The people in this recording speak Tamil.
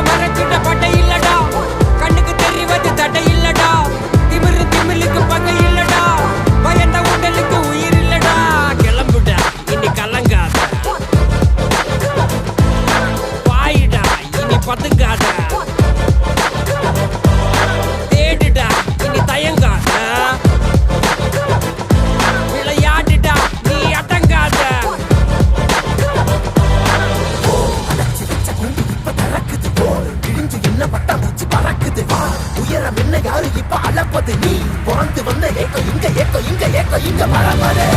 மறைச்சிட்ட பட்டை இல்லடா, கண்ணுக்கு தெரிவது தடை இல்லடா, திமிரு திமிலுக்கு பகை இல்லடா, பயந்த உடலுக்கு உயிர் இல்லடா. கிளம்புடா இனி கலங்காத, பாயிடா இனி பதுங்காத, தேடுடா இனி தயங்காத, விளையாடுடா நீ அடங்காத. என்ன பட்டாம்பூச்சி பறக்குது, உயரம் என்ன யாரு இப்ப அளப்பது, நீ பிறந்து வந்த ஏக்கம் இங்க ஏக்கம் இங்க ஏக்கம் இங்க மரமரே.